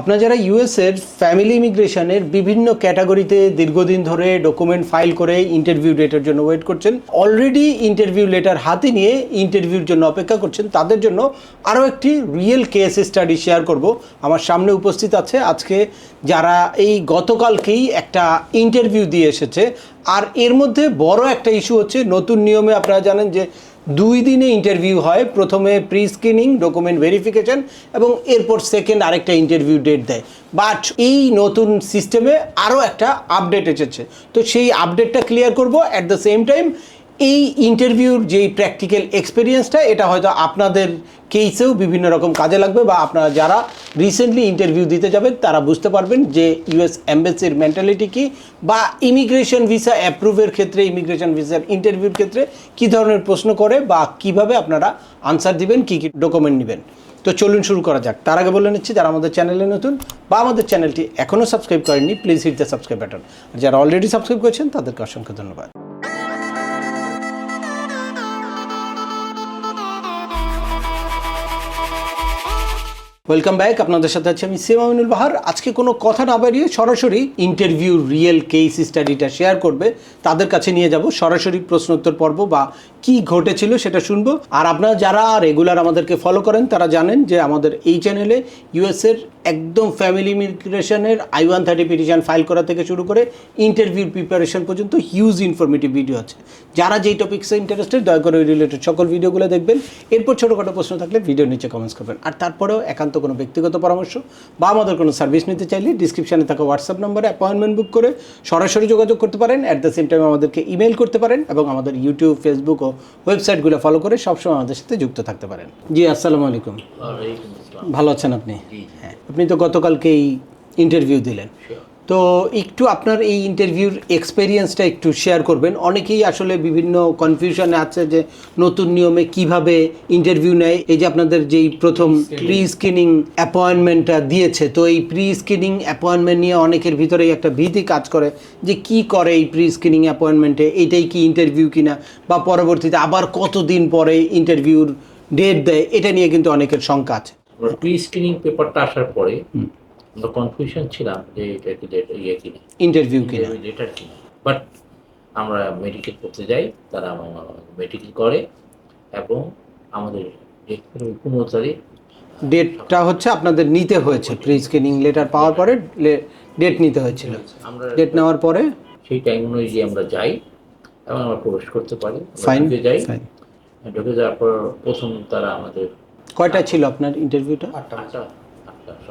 আপনারা যারা ইউএসের ফ্যামিলি ইমিগ্রেশনের বিভিন্ন ক্যাটাগরিতে দীর্ঘদিন ধরে ডকুমেন্ট ফাইল করে ইন্টারভিউ ডেটের জন্য ওয়েট করছেন, অলরেডি ইন্টারভিউ লেটার হাতে নিয়ে ইন্টারভিউর জন্য অপেক্ষা করছেন, তাদের জন্য আরও একটি রিয়েল কেস স্টাডি শেয়ার করব। আমার সামনে উপস্থিত আছে আজকে যারা এই গতকালকেই একটা ইন্টারভিউ দিয়ে এসেছে। আর এর মধ্যে বড় একটা ইস্যু হচ্ছে, নতুন নিয়মে আপনারা জানেন যে 2 দিনে ইন্টারভিউ হয়। প্রথমে প্রি স্ক্রিনিং, ডকুমেন্ট ভেরিফিকেশন এবং এরপর সেকেন্ড আরেকটা ইন্টারভিউ ডেট দেয়। বাট এই নতুন সিস্টেমে আরও একটা আপডেট এসেছে, তো সেই আপডেটটা ক্লিয়ার করব। অ্যাট দ্য সেম টাইম এই ইন্টারভিউর যেই প্র্যাকটিক্যাল এক্সপিরিয়েন্সটা, এটা হয়তো আপনাদের কেসেও বিভিন্ন রকম কাজে লাগবে, বা আপনারা যারা রিসেন্টলি ইন্টারভিউ দিতে যাবেন তারা বুঝতে পারবেন যে ইউএস এম্বাসির মেন্টালিটি কী, বা ইমিগ্রেশন ভিসা অ্যাপ্রুভের ক্ষেত্রে, ইমিগ্রেশন ভিসার ইন্টারভিউর ক্ষেত্রে কী ধরনের প্রশ্ন করে, বা কিভাবে আপনারা আনসার দিবেন, কী কী ডকুমেন্ট নেবেন। তো চলুন শুরু করা যাক। তার আগে বলে নিচ্ছি, যারা আমাদের চ্যানেলে নতুন বা আমাদের চ্যানেলটি এখনও সাবস্ক্রাইব করেননি, please hit the subscribe button. আর যারা অলরেডি সাবস্ক্রাইব করেছেন তাদেরকে অসংখ্য ধন্যবাদ। Welcome back. আপনাদের সাথে আছি আমি সিএম আমিনুল বাহার। আজকে কোনো কথা না বাড়িয়ে সরাসরি ইন্টারভিউ রিয়েল কেস স্টাডিটা শেয়ার করবে তাদের কাছে নিয়ে যাব। সরাসরি প্রশ্নোত্তর পর্ব, বা কি ঘটেছিল সেটা শুনবো। আর আপনারা যারা রেগুলার আমাদেরকে ফলো করেন তারা জানেন যে আমাদের এই চ্যানেলে ইউএসের একদম ফ্যামিলি ইমিগ্রেশনের I-130 পিটিশন ফাইল করা থেকে শুরু করে ইন্টারভিউ প্রিপারেশন পর্যন্ত হিউজ ইনফরমেটিভ ভিডিও আছে। যারা যেই টপিক্সে ইন্টারেস্টেড দয়া করে ওই রিলেটেড সকল ভিডিওগুলো দেখবেন। এরপর ছোটোখাটো প্রশ্ন থাকলে ভিডিওর নিচে কমেন্টস করবেন। আর তারপরেও একান্ত কোনো ব্যক্তিগত পরামর্শ বা আমাদের কোনো সার্ভিস নিতে চাইলে ডিসক্রিপশানে থাকা হোয়াটসঅ্যাপ নম্বরে অ্যাপয়েন্টমেন্ট বুক করে সরাসরি যোগাযোগ করতে পারেন। অ্যাট দ্য সেম টাইম আমাদেরকে ইমেল করতে পারেন এবং আমাদের ইউটিউব, ফেসবুক ও ওয়েবসাইটগুলো ফলো করে সবসময় আমাদের সাথে যুক্ত থাকতে পারেন। জি, আসসালামু আলাইকুম। ভালো আছেন আপনি? হ্যাঁ, আপনি তো গতকালকেই ইন্টারভিউ দিলেন, তো একটু আপনার এই ইন্টারভিউর এক্সপেরিয়েন্সটা একটু শেয়ার করবেন। অনেকেই আসলে বিভিন্ন কনফিউশনে আছে যে নতুন নিয়মে কিভাবে ইন্টারভিউ নেয়। এই যে আপনাদের যেই প্রথম প্রি স্ক্রিনিং অ্যাপয়েন্টমেন্টটা দিয়েছে, তো এই প্রি স্ক্রিনিং অ্যাপয়েন্টমেন্ট নিয়ে অনেকের ভিতরেই একটা ভীতি কাজ করে যে কি করে এই প্রি স্ক্রিনিং অ্যাপয়েন্টমেন্টে, এইটাই কি ইন্টারভিউ কিনা, বা পরবর্তীতে আবার কতদিন পরে ইন্টারভিউর ডেট দেয়, এটা নিয়ে কিন্তু অনেকের শঙ্কা আছে। প্রি স্ক্রিনিং পেপারটা আসার পরে আমরা কনফিউশন ছিলাম যে এটা কি কিনা, ইন্টারভিউ কিনা, লেটার কিনা। বাট আমরা মেডিকেল করতে যাই, তারা মেডিকেল করে এবং আমাদের 15 তারিখ ডেটটা হচ্ছে আপনাদের নিতে হয়েছে। প্রি স্ক্রিনিং লেটার পাওয়ার পরে ডেট নিতে হয়েছিল। আমরা ডেট নেওয়ার পরে সেই টাইম অনুযায়ী আমরা যাই এবং আমরা প্রবেশ করতে পারি। ফাইন, যাই, ঢুকে যাওয়ার পর প্রথম তারা আমাদের কয়টায় ছিল আপনার ইন্টারভিউটা? 8টা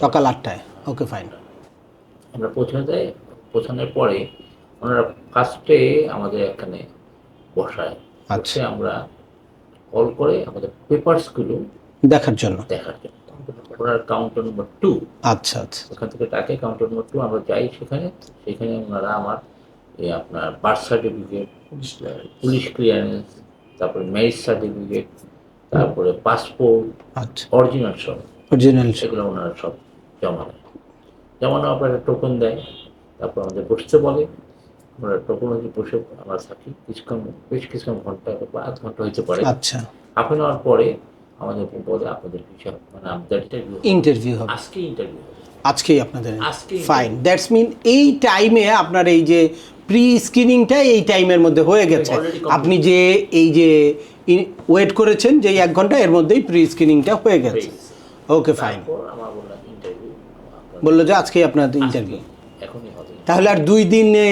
সকাল 8টায়। ওকে, ফাইন। আমরা পৌঁছানো যাই। পৌঁছানোর পরে ওনারা ফার্স্টে আমাদের এখানে বসায়। আচ্ছা, আমরা কল করে আমাদের পেপারসগুলো দেখার জন্য। ওনার কাউন্টার নম্বর 2, আচ্ছা আচ্ছা, ওখান থেকে ডাকে কাউন্টার নম্বর 2। আমরা যাই সেখানে ওনারা আমার আপনার বার্থ সার্টিফিকেট, পুলিশ ক্লিয়ারেন্স, তারপরে ম্যারেজ সার্টিফিকেট, তারপরে পাসপোর্ট, আচ্ছা, অরিজিনাল সেগুলো ওনারা সব জমা নেয়। যেমন আপনার একটা টোকন দেয়, তারপর আমাদের বসতে বলে। আমরা টোকন বসে আমরা থাকি বেশ কিছুক্ষণ, ঘন্টা বা আধ ঘন্টা হইতে পারে। আচ্ছা, হাফ অ্যান আওয়ার পরে আমাদের বলে আপনাদের হিসাব, মানে আমাদের ইন্টারভিউ হবে ইন্টারভিউ আজকেই আপনাদের। ফাইন, দ্যাটস মিন এই টাইমে আপনার এই যে প্রি স্ক্রিনিংটা এই টাইমের মধ্যে হয়ে গেছে। আপনি যে এই যে ওয়েট করেছেন যে 1 ঘন্টা, এর মধ্যেই প্রি স্ক্রিনিংটা হয়ে গেছে। ওকে, ফাইন। আমার বললাম ইন্টারভিউ, বললো যে আজকেই আপনার ইন্টারভিউ। এখনই হবে। তাহলে আর 2 দিনে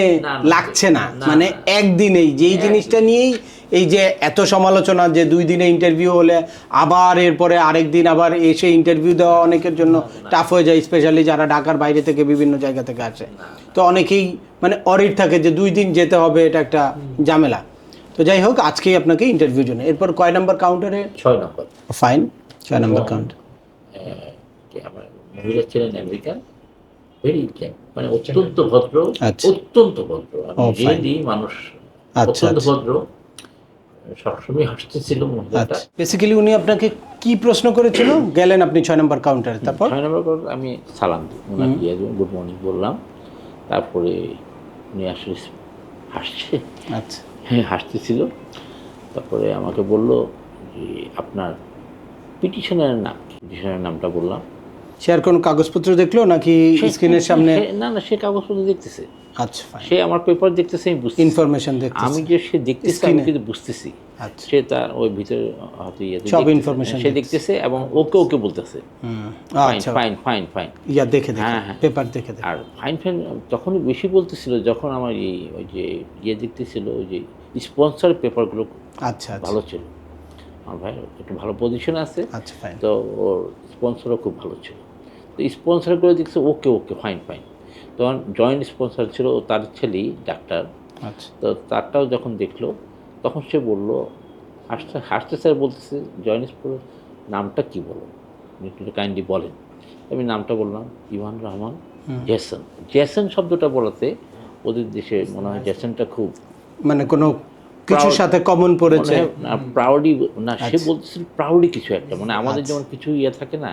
লাগছে না, মানে একদিনেই যেই জিনিসটা নিয়েই এই যে এত সমালোচনা যে 2 দিনে ইন্টারভিউ হলে আবার এরপরে আরেক দিন আবার এসে ইন্টারভিউ দেওয়া অনেকের জন্য টাফ হয়ে যায়, স্পেশালি যারা ঢাকার বাইরে থেকে বিভিন্ন জায়গা থেকে আসে। তো অনেকেই মানে অরিড থাকে যে 2 দিন যেতে হবে, এটা একটা ঝামেলা। তো যাই হোক, আজকেই আপনাকে ইন্টারভিউর জন্য। এরপর কয় নাম্বার কাউন্টারে? 6 নম্বর। Fine, 6 number counter. আমার মহিলা ছিলেন আমেরিকান, মানে অত্যন্ত ভদ্র, আচ্ছা, অত্যন্ত ভদ্র। মানুষ অত্যন্ত ভদ্র, সবসময় হাসতেছিল মহিলাটা। বেসিক্যালি উনি আপনাকে কি প্রশ্ন করেছিল? গেলেন আপনি 6 নম্বর কাউন্টারে, তারপর 6 নম্বর আমি সালাম দিই, ওনাকে গুড মর্নিং বললাম। তারপরে উনি আসলে হাসছে, আচ্ছা, হ্যাঁ হাসতেছিল। তারপরে আমাকে বলল যে আপনার পিটিশনের নামটা বললাম। সে আর কোনো কাগজপত্র দেখলো নাকি স্ক্রিনের সামনে? না না, সে কাগজপত্র দেখতেছে, আচ্ছা ফাইন, সে আমার পেপার দেখতেছে, আমি বুঝতেছি ইনফরমেশন দেখতেছে। আমি যে সে দেখতেছে আমি কিন্তু বুঝতেছি, আচ্ছা, সে তার ওই ভিতরে হয়তো ইয়েতে সব দেখতেছে, information সে দেখতেছে এবং ওকে ওকে বলতেছে ফাইন আচ্ছা ফাইন ফাইন ফাইন। ইয়া দেখে দেখে হ্যাঁ, হ্যাঁ। পেপার দেখে দেখে। আর ফাইন ফাইন তখনই বেশি বলতেছিল যখন আমার ওই যে দেখতেছিল, ওই যে স্পন্সর পেপারগুলো আচ্ছা আচ্ছা ভালো ছিল, আমার ভাই একটু ভালো পজিশন আছে, আচ্ছা ফাইন। তো ওর স্পন্সরও খুব ভালো ছিল, তো স্পন্সরগুলো দেখছে ওকে ওকে ফাইন ফাইন। তখন জয়েন্ট স্পন্সর ছিল তার ছেলেই ডাক্তার, আচ্ছা তো তারটাও যখন দেখলো তখন সে বললো, হাসতে হাসতে স্যার বলতেছে, জয়েন্ট স্পন্সর নামটা কী বলো, একটু কাইন্ডলি বলেন। আমি নামটা বললাম, ইভান রহমান জেসন। জেসন শব্দটা বলাতে ওদের দেশে মনে হয় জেসনটা খুব মানে কোনো কিছুর সাথে কমন পড়েছে। প্রাউডি না, সে বলতেছিল প্রাউডি কিছু একটা, মানে আমাদের যেমন কিছু ইয়ে থাকে না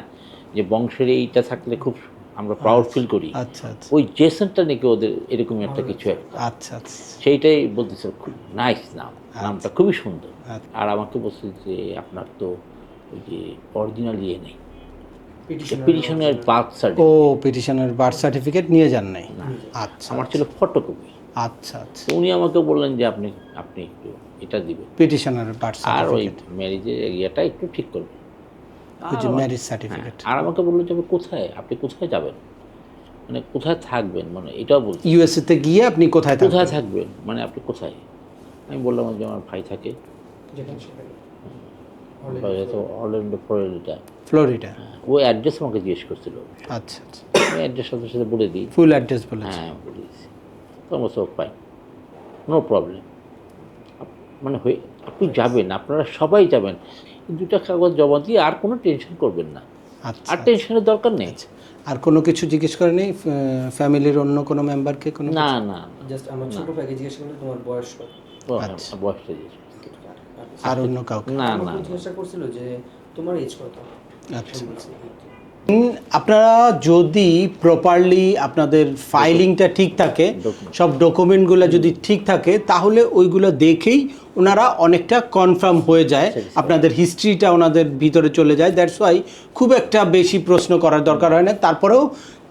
যে বংশের এইটা থাকলে খুব আমরা প্রাউড ফিল করি, আচ্ছা আচ্ছা ওই জেসনটা নাকি ওদের এরকম একটা কিছু একটা, আচ্ছা আচ্ছা সেইটাই বলতেছিল, খুব নাইস নাম, নামটা খুবই সুন্দর। আচ্ছা। আর আমাকে বলছে যে আপনার তো ওই যে অরিজিনাল ইয়ে নেই, পিটিশনের বার্থ ও সার্টিফিকেট, পিটিশনের বার্থ সার্টিফিকেট নিয়ে যান নাই? আচ্ছা আমার ছিল ফটোকপি। আচ্ছা আচ্ছা তো উনি আমাকে বললেন যে আপনি একটু এটা দিবেন, পিটিশনের বার্থ আর ওই সার্টিফিকেট, ম্যারেজের ইয়েটা একটু ঠিক করবেন। ওই যে ম্যারেজ সার্টিফিকেট। আর আমাকে বললো যে আপনি কোথায় যাবেন, মানে কোথায় থাকবেন, মানে এটাও বলছি ইউএসএ তে গিয়ে আপনি কোথায় থাকবেন? কোথায় থাকবেন, মানে আপনি কোথায়। আমি বললাম যে আমার ভাই থাকে অরল্যান্ডো, ফ্লোরিডা। ফ্লোরিডা। ও অ্যাড্রেস আমাকে জিজ্ঞেস করছিল, আচ্ছা আচ্ছা আমি অ্যাড্রেস সাথে সাথে বলে দিই, ফুল অ্যাড্রেস বলেছে? হ্যাঁ বলে দিয়েছি। তো আমার সব ফাইন, নো প্রবলেম, মানে হয়ে আপনি যাবেন, আপনারা সবাই যাবেন, দুটা কাগজ জমা দিয়ে আর কোনো টেনশন করবেন না, আচ্ছা আর টেনশনের দরকার নেই। আর কোনো কিছু জিজ্ঞেস করেনি ফ্যামিলির অন্য কোনো মেম্বারকে? কোনো না না, জাস্ট আমার ছোট ভাইকে জিজ্ঞেস করলো তোমার বয়স কত, বয়সটা জিজ্ঞেস, আর অন্য কাউকে? না আমাকে না জিজ্ঞাসা করছিল যে তোমার এজ কত। আচ্ছা আপনারা যদি প্রপারলি আপনাদের ফাইলিংটা ঠিক থাকে, সব ডকুমেন্টগুলো যদি ঠিক থাকে, তাহলে ওইগুলো দেখেই ওনারা অনেকটা কনফার্ম হয়ে যায়, আপনাদের হিস্ট্রিটা ওনাদের ভিতরে চলে যায়। দ্যাটস ওয়াই খুব একটা বেশি প্রশ্ন করার দরকার হয় না। তারপরেও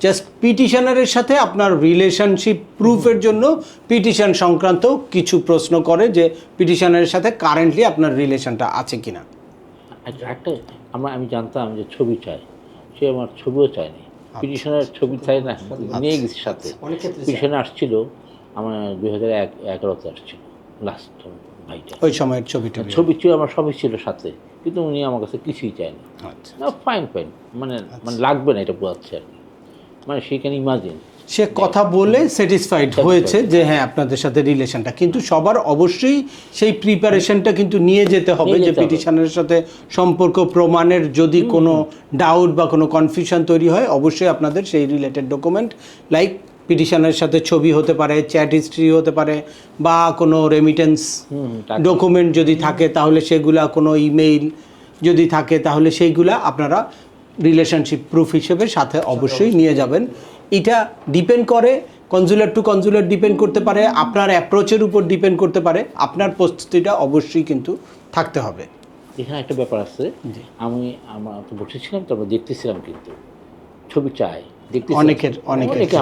জাস্ট পিটিশনারের সাথে আপনার রিলেশনশিপ প্রুফের জন্য পিটিশন সংক্রান্ত কিছু প্রশ্ন করে, যে পিটিশনারের সাথে কারেন্টলি আপনার রিলেশনটা আছে কিনা। একটা আমি জানতাম যে ছবি চাই, সে আমার ছবিও চায়নি, পিটিশনের ছবি চাই না, নিয়ে গেছি সাথে। অনেক ক্ষেত্রে পিটিশনে আসছিল আমার 2011-তে আসছিল লাস্ট ভাইটা, ওই সময়ের ছবিটা? ছবি ছিল আমার, সবই ছিল সাথে, কিন্তু উনি আমার কাছে কিছুই চায়নি। আচ্ছা না ফাইন ফাইন, মানে লাগবে না এটা বোঝাচ্ছে আর কি, মানে সে ক্যান ইমাজিন, সে কথা বলে স্যাটিসফাইড হয়েছে যে হ্যাঁ আপনাদের সাথে রিলেশনটা। কিন্তু সবার অবশ্যই সেই প্রিপারেশনটা কিন্তু নিয়ে যেতে হবে, যে পিটিশনের সাথে সম্পর্ক প্রমাণের যদি কোনো ডাউট বা কোনো কনফিউশন তৈরি হয়, অবশ্যই আপনাদের সেই রিলেটেড ডকুমেন্ট লাইক পিটিশনের সাথে ছবি হতে পারে, চ্যাট হিস্ট্রি হতে পারে, বা কোনো রেমিটেন্স ডকুমেন্ট যদি থাকে তাহলে সেগুলা, কোনো ইমেইল যদি থাকে তাহলে সেইগুলা আপনারা রিলেশনশিপ প্রুফ হিসেবে সাথে অবশ্যই নিয়ে যাবেন। এটা ডিপেন্ড করে কনজুলেট টু কনজুলেট ডিপেন্ড করতে পারে, আপনার অ্যাপ্রোচের উপর ডিপেন্ড করতে পারে, আপনার প্রস্তুতিটা অবশ্যই কিন্তু থাকতে হবে। এখানে একটা ব্যাপার আছে, আমরা তো বসেছিলাম, তো আমরা দেখতেছিলাম, কিন্তু ছবি চাই অনেকের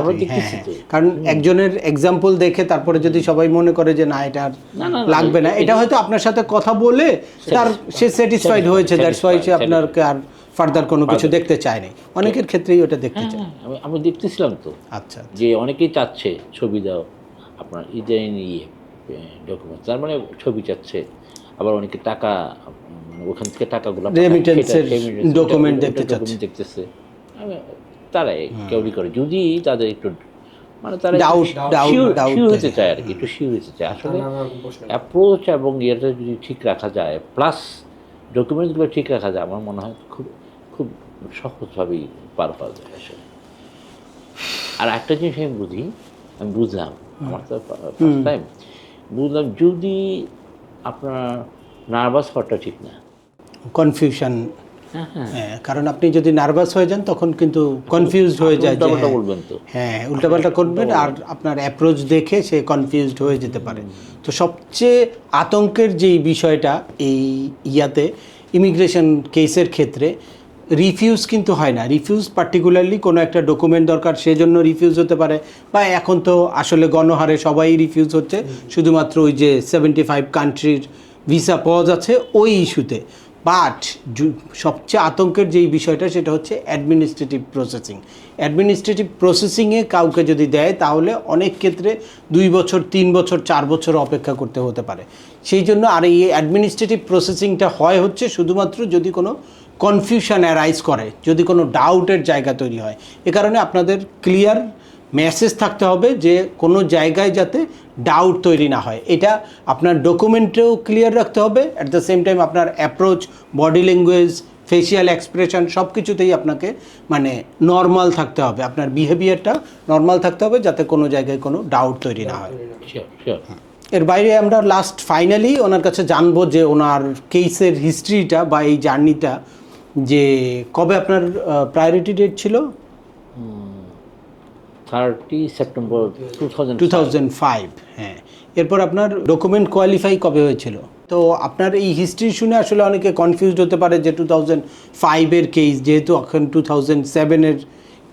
আমরা দেখতেছি তো। কারণ একজনের এক্সাম্পল দেখে তারপরে যদি সবাই মনে করে যে না এটা লাগবে না, এটা হয়তো আপনার সাথে কথা বলে সে স্যাটিসফাইড হয়েছে, দ্যাটস ওয়াই সে আপনাকে আর ফার্দার কোনো কিছু দেখতে চায়নি। অনেকের ক্ষেত্রেই ওটা দেখতে চায়। আমি দেখতেছিলাম তো, আচ্ছা যে অনেকেই চাচ্ছে ছবি দাও আপনার ডকুমেন্ট, তার মানে ছবি চাচ্ছে, আবার অনেকে টাকা, মানে ওখান থেকে টাকাগুলো রেমিটেন্সের ডকুমেন্ট দেখতে চাচ্ছে, দেখতেছে। তারাই কেউই করে যদি তাদের একটু, মানে তারা শিওর হতে চায় আর কি, একটু শিওর হতে চায়। আসলে অ্যাপ্রোচ এবং ইয়েটা যদি ঠিক রাখা যায়, প্লাস ডকুমেন্টসগুলো ঠিক রাখা যায়, আমার মনে হয় খুব খুব সহজভাবেই পার পাওয়া যায় আসলে। আর একটা জিনিস আমি বুঝলাম, আমার তো ফার্স্ট টাইম বুঝলাম, যদি আপনার নার্ভাস হওয়াটা ঠিক না, কনফিউশন। হ্যাঁ, কারণ আপনি যদি নার্ভাস হয়ে যান তখন কিন্তু কনফিউজড হয়ে যায়, বলবেন তো, হ্যাঁ উল্টাপাল্টা করবেন, আর আপনার অ্যাপ্রোচ দেখে সে কনফিউজড হয়ে যেতে পারে। তো সবচেয়ে আতঙ্কের যেই বিষয়টা এই ইমিগ্রেশন কেসের ক্ষেত্রে, রিফিউজ কিন্তু হয় না। রিফিউজ পার্টিকুলারলি কোনো একটা ডকুমেন্ট দরকার সেজন্য রিফিউজ হতে পারে, বা এখন তো আসলে গণহারে সবাই রিফিউজ হচ্ছে, শুধুমাত্র ওই যে 75 কান্ট্রির ভিসা পাওয়া যাচ্ছে ওই ইস্যুতে। বাট সবচেয়ে আতঙ্কের যেই বিষয়টা সেটা হচ্ছে অ্যাডমিনিস্ট্রেটিভ প্রসেসিং। অ্যাডমিনিস্ট্রেটিভ প্রসেসিংয়ে কাউকে যদি দেয় তাহলে অনেক ক্ষেত্রে 2 বছর 3 বছর 4 বছর অপেক্ষা করতে হতে পারে। সেই জন্য আর এই অ্যাডমিনিস্ট্রেটিভ প্রসেসিংটা হয় হচ্ছে শুধুমাত্র যদি কোনো কনফিউশন অ্যারাইজ করে, যদি কোনো ডাউটের জায়গা তৈরি হয়। এ কারণে আপনাদের ক্লিয়ার মেসেজ থাকতে হবে যে কোনো জায়গায় যাতে ডাউট তৈরি না হয়। এটা আপনার ডকুমেন্টেও ক্লিয়ার রাখতে হবে, অ্যাট দ্য সেম টাইম আপনার approach, body language, facial expression সব কিছুতেই আপনাকে মানে নর্মাল থাকতে হবে, আপনার বিহেভিয়ারটা নর্মাল থাকতে হবে যাতে কোনো জায়গায় কোনো ডাউট তৈরি না হয়। শিওর। এর বাইরে আমরা লাস্ট ফাইনালি ওনার কাছে জানবো যে ওনার কেসের হিস্ট্রিটা বা এই জার্নিটা, যে কবে আপনার প্রায়োরিটি ডেট ছিল? 30 সেপ্টেম্বর 2005। হ্যাঁ, এরপর আপনার ডকুমেন্ট কোয়ালিফাই কবে হয়েছিল? তো আপনার এই হিস্ট্রি শুনে আসলে অনেকে কনফিউজড হতে পারে যে 2005-এর কেস, যেহেতু এখন 2007-এর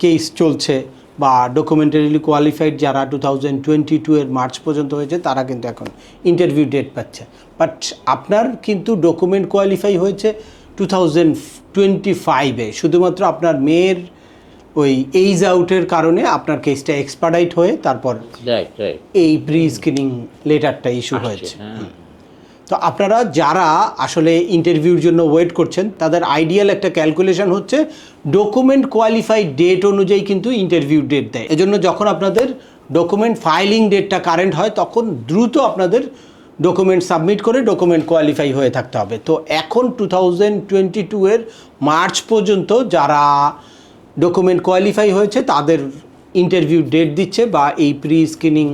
কেস চলছে, বা ডকুমেন্টারিলি কোয়ালিফাইড যারা 2022-এর মার্চ পর্যন্ত হয়েছে তারা কিন্তু এখন ইন্টারভিউ ডেট পাচ্ছে। বাট আপনার কিন্তু ডকুমেন্ট কোয়ালিফাই হয়েছে 2025-এ, শুধুমাত্র আপনার মেয়ের ওই এইজ আউটের কারণে আপনার কেসটা এক্সপার্ডাইট হয়ে তারপর রাইট এই প্রি স্ক্রিনিং লেটারটা ইস্যু হয়েছে। তো আপনারা যারা আসলে ইন্টারভিউর জন্য ওয়েট করছেন তাদের আইডিয়াল একটা ক্যালকুলেশন হচ্ছে ডকুমেন্ট কোয়ালিফাইড ডেট অনুযায়ী কিন্তু ইন্টারভিউ ডেট দেয়। এজন্য যখন আপনাদের ডকুমেন্ট ফাইলিং ডেটটা কারেন্ট হয় তখন দ্রুত আপনাদের ডকুমেন্ট সাবমিট করে ডকুমেন্ট কোয়ালিফাই হয়ে থাকতে হবে। তো এখন 2022-এর মার্চ পর্যন্ত যারা ডকুমেন্ট কোয়ালিফাই হয়েছে তাদের ইন্টারভিউ ডেট দিচ্ছে বা এই প্রি স্ক্রিনিং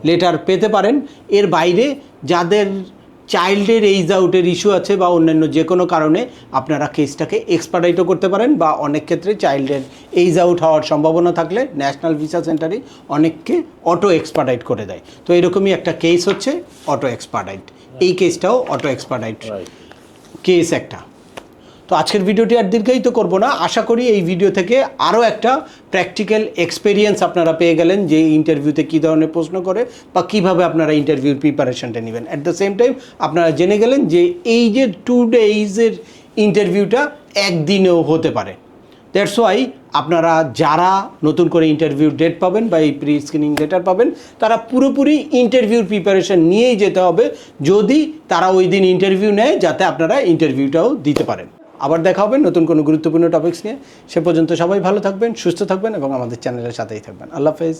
লেটার পেতে পারেন। এর বাইরে যাদের চাইল্ডের এইজ আউটের ইস্যু আছে বা অন্যান্য যে কোনো কারণে আপনারা কেসটাকে এক্সপার্ডাইটও করতে পারেন, বা অনেক ক্ষেত্রে চাইল্ডের এইজ আউট হওয়ার সম্ভাবনা থাকলে ন্যাশনাল ভিসা সেন্টারে অনেককে অটো এক্সপার্ডাইট করে দেয়। তো এরকমই একটা কেস হচ্ছে অটো এক্সপার্ডাইট। এই কেসটাও অটো এক্সপার্ডাইট কেস একটা। তো আজকের ভিডিওটি আর দীর্ঘায়িত করব না, আশা করি এই ভিডিও থেকে আরও একটা প্র্যাকটিক্যাল এক্সপেরিয়েন্স আপনারা পেয়ে গেলেন যে ইন্টারভিউতে কী ধরনের প্রশ্ন করে বা কীভাবে আপনারা ইন্টারভিউর প্রিপারেশনটা নেবেন। অ্যাট দ্য সেম টাইম আপনারা জেনে গেলেন যে এই যে 2 ডেইজের ইন্টারভিউটা একদিনেও হতে পারে। দ্যাটস ওয়াই আপনারা যারা নতুন করে ইন্টারভিউ ডেট পাবেন বা এই প্রি স্ক্রিনিং লেটার পাবেন তারা পুরোপুরি ইন্টারভিউর প্রিপারেশন নিয়েই যেতে হবে, যদি তারা ওই দিন ইন্টারভিউ নেয় যাতে আপনারা ইন্টারভিউটাও দিতে পারেন। আবার দেখা হবে নতুন কোনো গুরুত্বপূর্ণ টপিকস নিয়ে। সে পর্যন্ত সবাই ভালো থাকবেন, সুস্থ থাকবেন এবং আমাদের চ্যানেলের সাথেই থাকবেন। আল্লাহ হাফেজ।